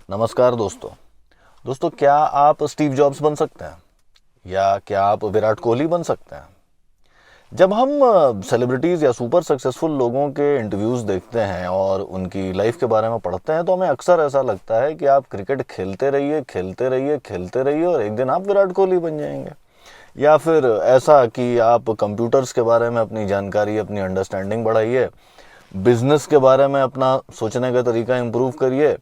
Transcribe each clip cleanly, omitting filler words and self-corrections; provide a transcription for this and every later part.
नमस्कार दोस्तों। क्या आप स्टीव जॉब्स बन सकते हैं या क्या आप विराट कोहली बन सकते हैं? जब हम सेलिब्रिटीज़ या सुपर सक्सेसफुल लोगों के इंटरव्यूज़ देखते हैं और उनकी लाइफ के बारे में पढ़ते हैं तो हमें अक्सर ऐसा लगता है कि आप क्रिकेट खेलते रहिए खेलते रहिए खेलते रहिए और एक दिन आप विराट कोहली बन जाएंगे। या फिर ऐसा कि आप कंप्यूटर्स के बारे में अपनी जानकारी, अपनी अंडरस्टैंडिंग बढ़ाइए, बिजनेस के बारे में अपना सोचने का तरीका इम्प्रूव करिए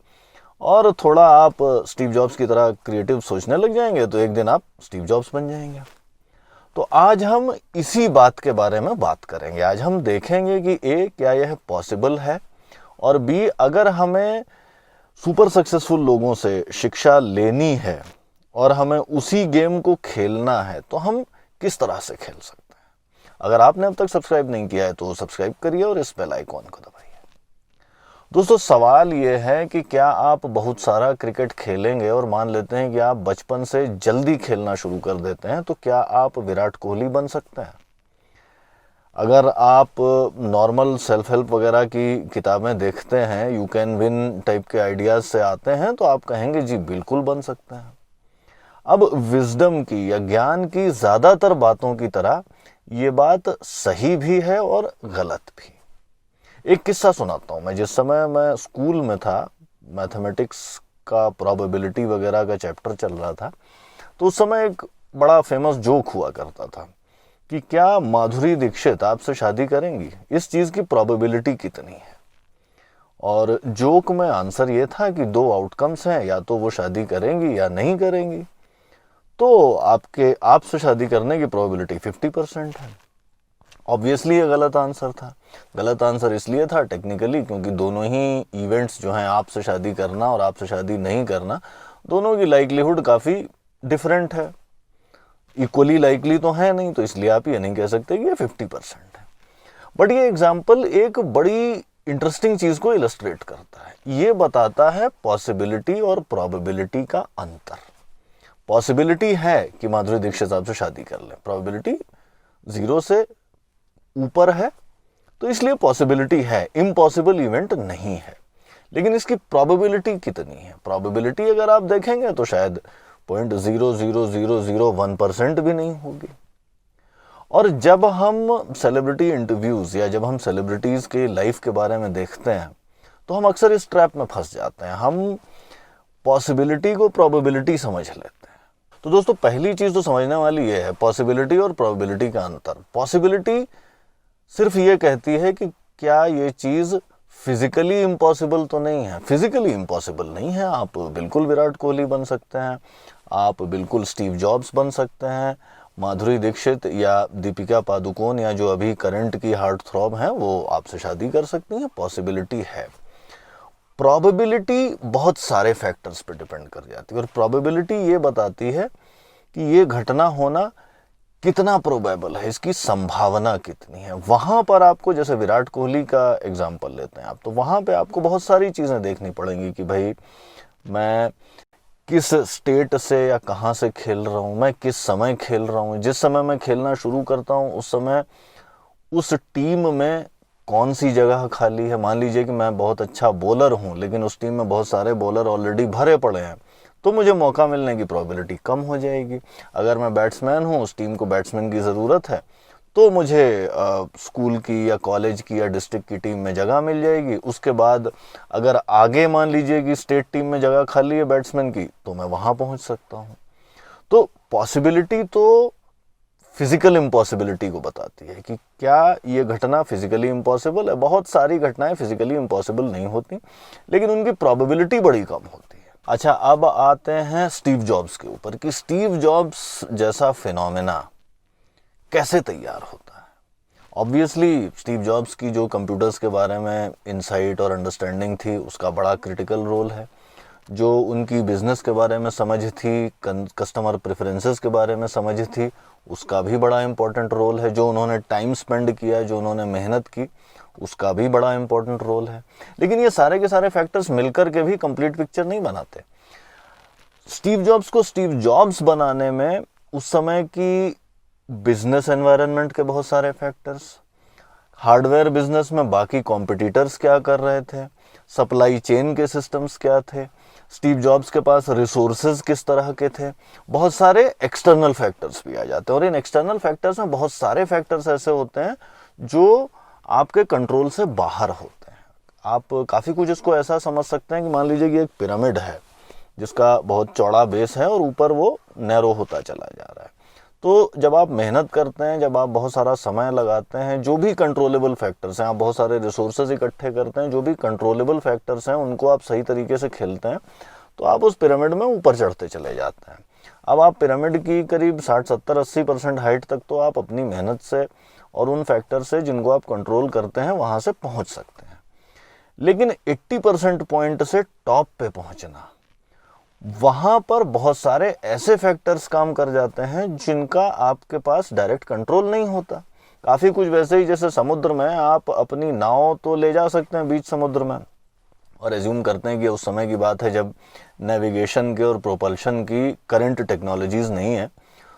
और थोड़ा आप स्टीव जॉब्स की तरह क्रिएटिव सोचने लग जाएंगे तो एक दिन आप स्टीव जॉब्स बन जाएंगे। तो आज हम इसी बात के बारे में बात करेंगे। आज हम देखेंगे कि ए, क्या यह पॉसिबल है, और बी, अगर हमें सुपर सक्सेसफुल लोगों से शिक्षा लेनी है और हमें उसी गेम को खेलना है तो हम किस तरह से खेल सकते हैं। अगर आपने अब तक सब्सक्राइब नहीं किया है तो सब्सक्राइब करिए और इस बेल आइकॉन को दबाइए। दोस्तों, सवाल ये है कि क्या आप बहुत सारा क्रिकेट खेलेंगे और मान लेते हैं कि आप बचपन से जल्दी खेलना शुरू कर देते हैं तो क्या आप विराट कोहली बन सकते हैं? अगर आप नॉर्मल सेल्फ हेल्प वगैरह की किताबें देखते हैं, यू कैन विन टाइप के आइडियाज़ से आते हैं तो आप कहेंगे जी बिल्कुल बन सकते हैं। अब विजडम की या ज्ञान की ज़्यादातर बातों की तरह ये बात सही भी है और गलत भी। एक किस्सा सुनाता हूँ। मैं जिस समय मैं स्कूल में था, मैथमेटिक्स का प्रोबेबिलिटी वगैरह का चैप्टर चल रहा था, तो उस समय एक बड़ा फेमस जोक हुआ करता था कि क्या माधुरी दीक्षित आपसे शादी करेंगी, इस चीज़ की प्रोबेबिलिटी कितनी है। और जोक में आंसर ये था कि दो आउटकम्स हैं, या तो वो शादी करेंगी या नहीं करेंगी। तो आपसे शादी करने की प्रोबेबिलिटी 50% है। ऑब्वियसली ये गलत आंसर था। गलत आंसर इसलिए था टेक्निकली क्योंकि दोनों ही इवेंट्स जो हैं, आपसे शादी करना और आपसे शादी नहीं करना, दोनों की लाइकलीहुड काफ़ी डिफरेंट है। इक्वली लाइकली तो है नहीं, तो इसलिए आप ये नहीं कह सकते कि ये 50% है। बट ये एग्जाम्पल एक बड़ी इंटरेस्टिंग चीज़ को इलस्ट्रेट करता है। ये बताता है पॉसिबिलिटी और प्रोबेबिलिटी का अंतर। पॉसिबिलिटी है कि माधुरी दीक्षित आपसे शादी कर ले, प्रोबेबिलिटी 0 से ऊपर है, तो इसलिए पॉसिबिलिटी है, इम्पॉसिबल इवेंट नहीं है। लेकिन इसकी प्रोबेबिलिटी कितनी है? प्रोबेबिलिटी अगर आप देखेंगे तो शायद 0.00001% भी नहीं होगी। और जब हम सेलिब्रिटी इंटरव्यूज़ या जब हम सेलिब्रिटीज़ के लाइफ के बारे में देखते हैं तो हम अक्सर इस ट्रैप में फंस जाते हैं। हम पॉसिबिलिटी को प्रोबेबिलिटी समझ लेते हैं। तो दोस्तों, पहली चीज़ तो समझने वाली ये है पॉसिबिलिटी और प्रोबेबिलिटी का अंतर। पॉसिबिलिटी सिर्फ ये कहती है कि क्या ये चीज़ फिजिकली इम्पॉसिबल तो नहीं है। फिजिकली इम्पॉसिबल नहीं है। आप बिल्कुल विराट कोहली बन सकते हैं, आप बिल्कुल स्टीव जॉब्स बन सकते हैं, माधुरी दीक्षित या दीपिका पादुकोण या जो अभी करंट की हार्ट थ्रॉब हैं वो आपसे शादी कर सकती हैं। पॉसिबिलिटी है। प्रोबेबिलिटी बहुत सारे फैक्टर्स पे डिपेंड कर जाती है और प्रोबेबिलिटी ये बताती है कि ये घटना होना कितना प्रोबेबल है, इसकी संभावना कितनी है। वहाँ पर आपको, जैसे विराट कोहली का एग्जांपल लेते हैं आप, तो वहाँ पे आपको बहुत सारी चीज़ें देखनी पड़ेंगी कि भाई मैं किस स्टेट से या कहाँ से खेल रहा हूँ, मैं किस समय खेल रहा हूँ, जिस समय मैं खेलना शुरू करता हूँ उस समय उस टीम में कौन सी जगह खाली है। मान लीजिए कि मैं बहुत अच्छा बॉलर हूँ लेकिन उस टीम में बहुत सारे बॉलर ऑलरेडी भरे पड़े हैं, तो मुझे मौका मिलने की प्रोबेबिलिटी कम हो जाएगी। अगर मैं बैट्समैन हूँ, उस टीम को बैट्समैन की ज़रूरत है, तो मुझे स्कूल की या कॉलेज की या डिस्ट्रिक्ट की टीम में जगह मिल जाएगी। उसके बाद अगर आगे मान लीजिए कि स्टेट टीम में जगह खाली है बैट्समैन की, तो मैं वहाँ पहुँच सकता हूँ। तो पॉसिबिलिटी तो फिजिकल इम्पॉसिबिलिटी को बताती है कि क्या ये घटना फिजिकली इम्पॉसिबल है। बहुत सारी घटनाएं फिजिकली इम्पॉसिबल नहीं होती, लेकिन उनकी प्रोबेबिलिटी बड़ी कम होती है। अच्छा, अब आते हैं स्टीव जॉब्स के ऊपर कि स्टीव जॉब्स जैसा फिनोमेना कैसे तैयार होता है। ऑब्वियसली स्टीव जॉब्स की जो कंप्यूटर्स के बारे में इंसाइट और अंडरस्टैंडिंग थी उसका बड़ा क्रिटिकल रोल है। जो उनकी बिजनेस के बारे में समझ थी, कस्टमर प्रेफरेंसेस के बारे में समझ थी, उसका भी बड़ा इंपॉर्टेंट रोल है। जो उन्होंने टाइम स्पेंड किया, जो उन्होंने मेहनत की, उसका भी बड़ा इंपॉर्टेंट रोल है। लेकिन ये सारे के सारे फैक्टर्स मिलकर के भी कंप्लीट पिक्चर नहीं बनाते। स्टीव जॉब्स को स्टीव जॉब्स बनाने में उस समय की बिजनेस एनवायरनमेंट के बहुत सारे फैक्टर्स, हार्डवेयर बिजनेस में बाकी कॉम्पिटिटर्स क्या कर रहे थे, सप्लाई चेन के सिस्टम्स क्या थे, स्टीव जॉब्स के पास रिसोर्सेज किस तरह के थे, बहुत सारे एक्सटर्नल फैक्टर्स भी आ जाते हैं। और इन एक्सटर्नल फैक्टर्स में बहुत सारे फैक्टर्स ऐसे होते हैं जो आपके कंट्रोल से बाहर होते हैं। आप काफ़ी कुछ इसको ऐसा समझ सकते हैं कि मान लीजिए कि एक पिरामिड है जिसका बहुत चौड़ा बेस है और ऊपर वो नैरो होता चला जा रहा है। तो जब आप मेहनत करते हैं, जब आप बहुत सारा समय लगाते हैं, जो भी कंट्रोलेबल फैक्टर्स हैं, आप बहुत सारे रिसोर्सेज इकट्ठे करते हैं, जो भी कंट्रोलेबल फैक्टर्स हैं उनको आप सही तरीके से खेलते हैं, तो आप उस पिरामिड में ऊपर चढ़ते चले जाते हैं। अब आप पिरामिड की करीब 60, 70, 80% हाइट तक तो आप अपनी मेहनत से और उन फैक्टर से जिनको आप कंट्रोल करते हैं वहाँ से पहुँच सकते हैं। लेकिन 80% पॉइंट से टॉप पे पहुँचना, वहां पर बहुत सारे ऐसे फैक्टर्स काम कर जाते हैं जिनका आपके पास डायरेक्ट कंट्रोल नहीं होता। काफ़ी कुछ वैसे ही जैसे समुद्र में आप अपनी नाव तो ले जा सकते हैं बीच समुद्र में, और एज्यूम करते हैं कि उस समय की बात है जब नेविगेशन के और प्रोपल्शन की करंट टेक्नोलॉजीज़ नहीं है,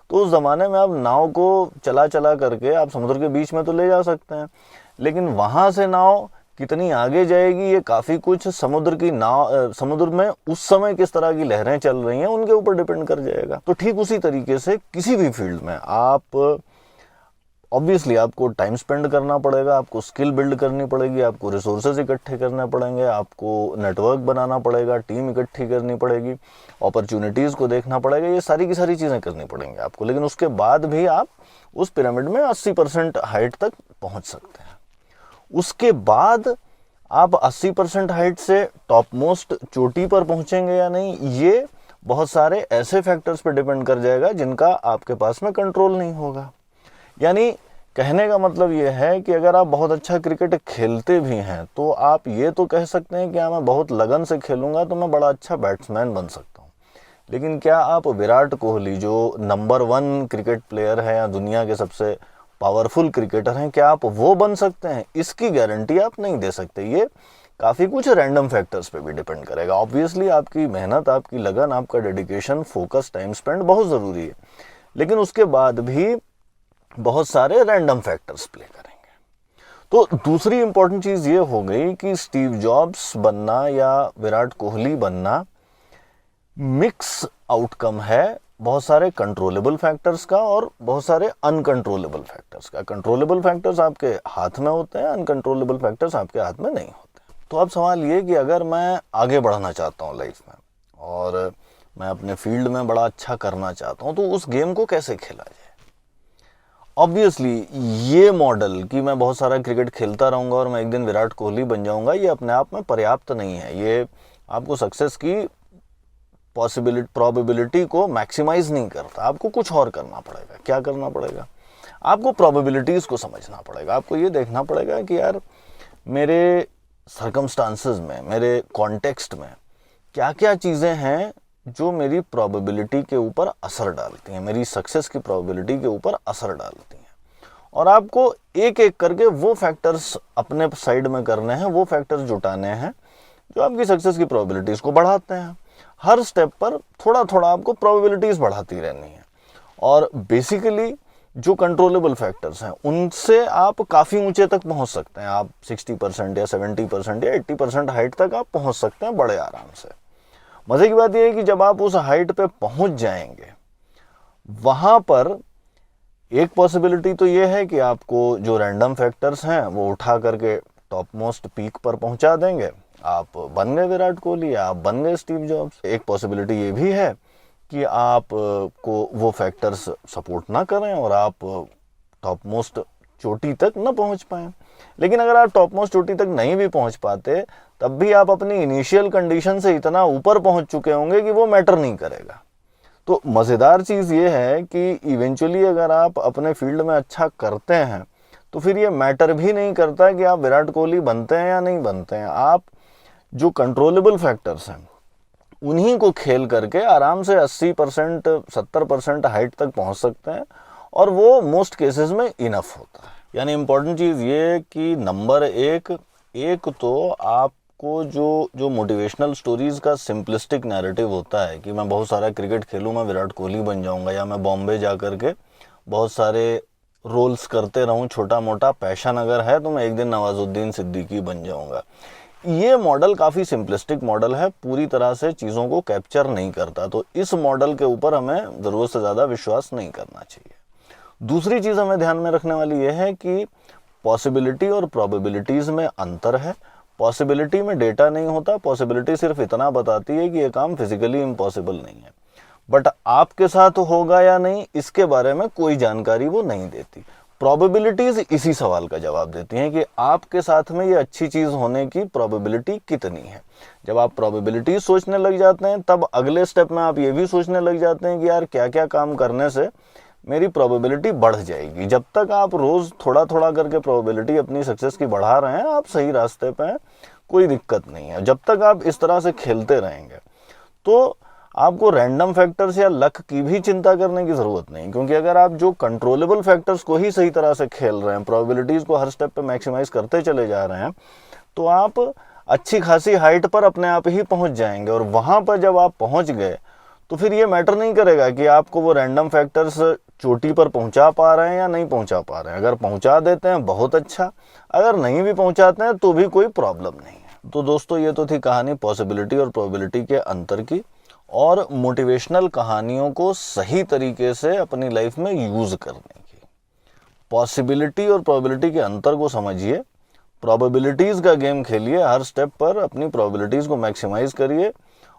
तो उस ज़माने में आप नाव को चला चला करके आप समुद्र के बीच में तो ले जा सकते हैं, लेकिन वहाँ से नाव कितनी आगे जाएगी, ये काफ़ी कुछ समुद्र की नाव, समुद्र में उस समय किस तरह की लहरें चल रही हैं उनके ऊपर डिपेंड कर जाएगा। तो ठीक उसी तरीके से किसी भी फील्ड में आप ऑब्वियसली आपको टाइम स्पेंड करना पड़ेगा, आपको स्किल बिल्ड करनी पड़ेगी, आपको रिसोर्सेज इकट्ठे करने पड़ेंगे, आपको नेटवर्क बनाना पड़ेगा, टीम इकट्ठी करनी पड़ेगी, अपॉर्चुनिटीज़ को देखना पड़ेगा, ये सारी की सारी चीज़ें करनी पड़ेंगी आपको। लेकिन उसके बाद भी आप उस पिरामिड में 80% हाइट तक पहुँच सकते हैं। उसके बाद आप 80% हाइट से टॉप मोस्ट चोटी पर पहुंचेंगे या नहीं, ये बहुत सारे ऐसे फैक्टर्स पर डिपेंड कर जाएगा जिनका आपके पास में कंट्रोल नहीं होगा। यानी कहने का मतलब ये है कि अगर आप बहुत अच्छा क्रिकेट खेलते भी हैं तो आप ये तो कह सकते हैं कि मैं बहुत लगन से खेलूंगा तो मैं बड़ा अच्छा बैट्समैन बन सकता हूँ, लेकिन क्या आप विराट कोहली जो नंबर 1 क्रिकेट प्लेयर है या दुनिया के सबसे पावरफुल क्रिकेटर हैं, क्या आप वो बन सकते हैं? इसकी गारंटी आप नहीं दे सकते। ये काफ़ी कुछ रैंडम फैक्टर्स पे भी डिपेंड करेगा। ऑब्वियसली आपकी मेहनत, आपकी लगन, आपका डेडिकेशन, फोकस, टाइम स्पेंड बहुत ज़रूरी है, लेकिन उसके बाद भी बहुत सारे रैंडम फैक्टर्स प्ले करेंगे। तो दूसरी इंपॉर्टेंट चीज़ ये हो गई कि स्टीव जॉब्स बनना या विराट कोहली बनना मिक्स आउटकम है बहुत सारे कंट्रोलेबल फैक्टर्स का और बहुत सारे अनकंट्रोलेबल फैक्टर्स का। कंट्रोलेबल फैक्टर्स आपके हाथ में होते हैं, अनकंट्रोलेबल फैक्टर्स आपके हाथ में नहीं होते। तो अब सवाल ये कि अगर मैं आगे बढ़ना चाहता हूँ लाइफ में और मैं अपने फील्ड में बड़ा अच्छा करना चाहता हूँ, तो उस गेम को कैसे खेला जाए? ऑब्वियसली ये मॉडल कि मैं बहुत सारा क्रिकेट खेलता रहूँगा और मैं एक दिन विराट कोहली बन जाऊँगा, ये अपने आप में पर्याप्त नहीं है। ये आपको सक्सेस की प्रोबेबिलिटी को मैक्सिमाइज नहीं करता। आपको कुछ और करना पड़ेगा। क्या करना पड़ेगा? आपको प्रोबेबिलिटीज़ को समझना पड़ेगा। आपको ये देखना पड़ेगा कि यार मेरे सर्कमस्टांसेस में, मेरे कॉन्टेक्स्ट में क्या क्या चीज़ें हैं जो मेरी प्रोबेबिलिटी के ऊपर असर डालती हैं, मेरी सक्सेस की प्रोबेबिलिटी के ऊपर असर डालती हैं, और आपको एक एक करके वो फैक्टर्स अपने साइड में करने हैं, वो फैक्टर्स जुटाने हैं जो आपकी सक्सेस की प्रोबेबिलिटीज़ को बढ़ाते हैं। हर स्टेप पर थोड़ा थोड़ा आपको प्रोबेबिलिटीज़ बढ़ाती रहनी है, और बेसिकली जो कंट्रोलेबल फैक्टर्स हैं उनसे आप काफ़ी ऊंचे तक पहुंच सकते हैं। आप 60% या 70% या 80% हाइट तक आप पहुंच सकते हैं बड़े आराम से। मज़े की बात यह है कि जब आप उस हाइट पे पहुंच जाएंगे, वहाँ पर एक पॉसिबिलिटी तो ये है कि आपको जो रैंडम फैक्टर्स हैं वो उठा करके टॉप मोस्ट पीक पर पहुंचा देंगे, आप बन गए विराट कोहली, आप बन गए स्टीव जॉब्स। एक पॉसिबिलिटी ये भी है कि आप को वो फैक्टर्स सपोर्ट ना करें और आप टॉप मोस्ट चोटी तक ना पहुंच पाएं। लेकिन अगर आप टॉप मोस्ट चोटी तक नहीं भी पहुंच पाते, तब भी आप अपनी इनिशियल कंडीशन से इतना ऊपर पहुंच चुके होंगे कि वो मैटर नहीं करेगा। तो मज़ेदार चीज़ ये है कि इवेंचुअली अगर आप अपने फील्ड में अच्छा करते हैं तो फिर ये मैटर भी नहीं करता कि आप विराट कोहली बनते हैं या नहीं बनते हैं। आप जो कंट्रोलेबल फैक्टर्स हैं उन्हीं को खेल करके आराम से 80% 70% हाइट तक पहुंच सकते हैं, और वो मोस्ट केसेस में इनफ होता है। यानी इम्पॉर्टेंट चीज़ ये कि नंबर एक तो आपको जो मोटिवेशनल स्टोरीज़ का सिंपलिस्टिक नैरेटिव होता है कि मैं बहुत सारा क्रिकेट खेलूँ, मैं विराट कोहली बन जाऊँगा, या मैं बॉम्बे जा कर के बहुत सारे रोल्स करते रहूँ, छोटा मोटा पैशन अगर है तो मैं एक दिन नवाजुद्दीन सिद्दीकी बन जाऊँगा। ये मॉडल काफ़ी सिंपलिस्टिक मॉडल है, पूरी तरह से चीज़ों को कैप्चर नहीं करता, तो इस मॉडल के ऊपर हमें ज़रूरत से ज़्यादा विश्वास नहीं करना चाहिए। दूसरी चीज़ हमें ध्यान में रखने वाली यह है कि पॉसिबिलिटी और प्रोबेबिलिटीज़ में अंतर है। पॉसिबिलिटी में डेटा नहीं होता, पॉसिबिलिटी सिर्फ इतना बताती है कि ये काम फिजिकली इम्पॉसिबल नहीं है, बट आपके साथ होगा या नहीं इसके बारे में कोई जानकारी वो नहीं देती। प्रोबेबिलिटीज इसी सवाल का जवाब देती हैं कि आपके साथ में ये अच्छी चीज़ होने की प्रोबेबिलिटी कितनी है। जब आप प्रोबेबिलिटी सोचने लग जाते हैं तब अगले स्टेप में आप ये भी सोचने लग जाते हैं कि यार क्या क्या काम करने से मेरी प्रोबेबिलिटी बढ़ जाएगी। जब तक आप रोज़ थोड़ा थोड़ा करके प्रोबेबिलिटी अपनी सक्सेस की बढ़ा रहे हैं, आप सही रास्ते पे हैं, कोई दिक्कत नहीं है। जब तक आप इस तरह से खेलते रहेंगे तो आपको रैंडम फैक्टर्स या लक की भी चिंता करने की ज़रूरत नहीं, क्योंकि अगर आप जो कंट्रोलेबल फैक्टर्स को ही सही तरह से खेल रहे हैं, प्रोबेबिलिटीज़ को हर स्टेप पे मैक्सिमाइज करते चले जा रहे हैं, तो आप अच्छी खासी हाइट पर अपने आप ही पहुंच जाएंगे। और वहाँ पर जब आप पहुंच गए तो फिर ये मैटर नहीं करेगा कि आपको वो रैंडम फैक्टर्स चोटी पर पहुंचा पा रहे हैं या नहीं पहुंचा पा रहे हैं। अगर पहुंचा देते हैं बहुत अच्छा, अगर नहीं भी पहुंचाते हैं तो भी कोई प्रॉब्लम नहीं है। तो दोस्तों, ये तो थी कहानी पॉसिबिलिटी और प्रोबेबिलिटी के अंतर की, और मोटिवेशनल कहानियों को सही तरीके से अपनी लाइफ में यूज़ करने की। पॉसिबिलिटी और प्रोबेबिलिटी के अंतर को समझिए, प्रोबेबिलिटीज़ का गेम खेलिए, हर स्टेप पर अपनी प्रोबेबिलिटीज़ को मैक्सिमाइज करिए,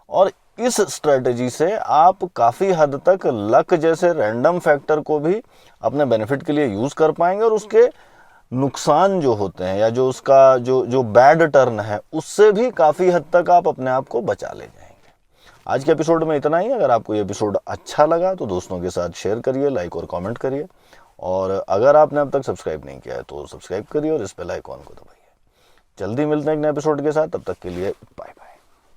और इस स्ट्रेटजी से आप काफ़ी हद तक लक जैसे रैंडम फैक्टर को भी अपने बेनिफिट के लिए यूज़ कर पाएंगे, और उसके नुकसान जो होते हैं या जो उसका जो बैड टर्न है उससे भी काफ़ी हद तक आप अपने आप को बचा ले जाएंगे। आज के एपिसोड में इतना ही। अगर आपको ये एपिसोड अच्छा लगा तो दोस्तों के साथ शेयर करिए, लाइक और कमेंट करिए, और अगर आपने अब तक सब्सक्राइब नहीं किया है तो सब्सक्राइब करिए और इस बेल आइकॉन को दबाइए। जल्दी मिलते हैं एक नए एपिसोड के साथ, तब तक के लिए बाय बाय।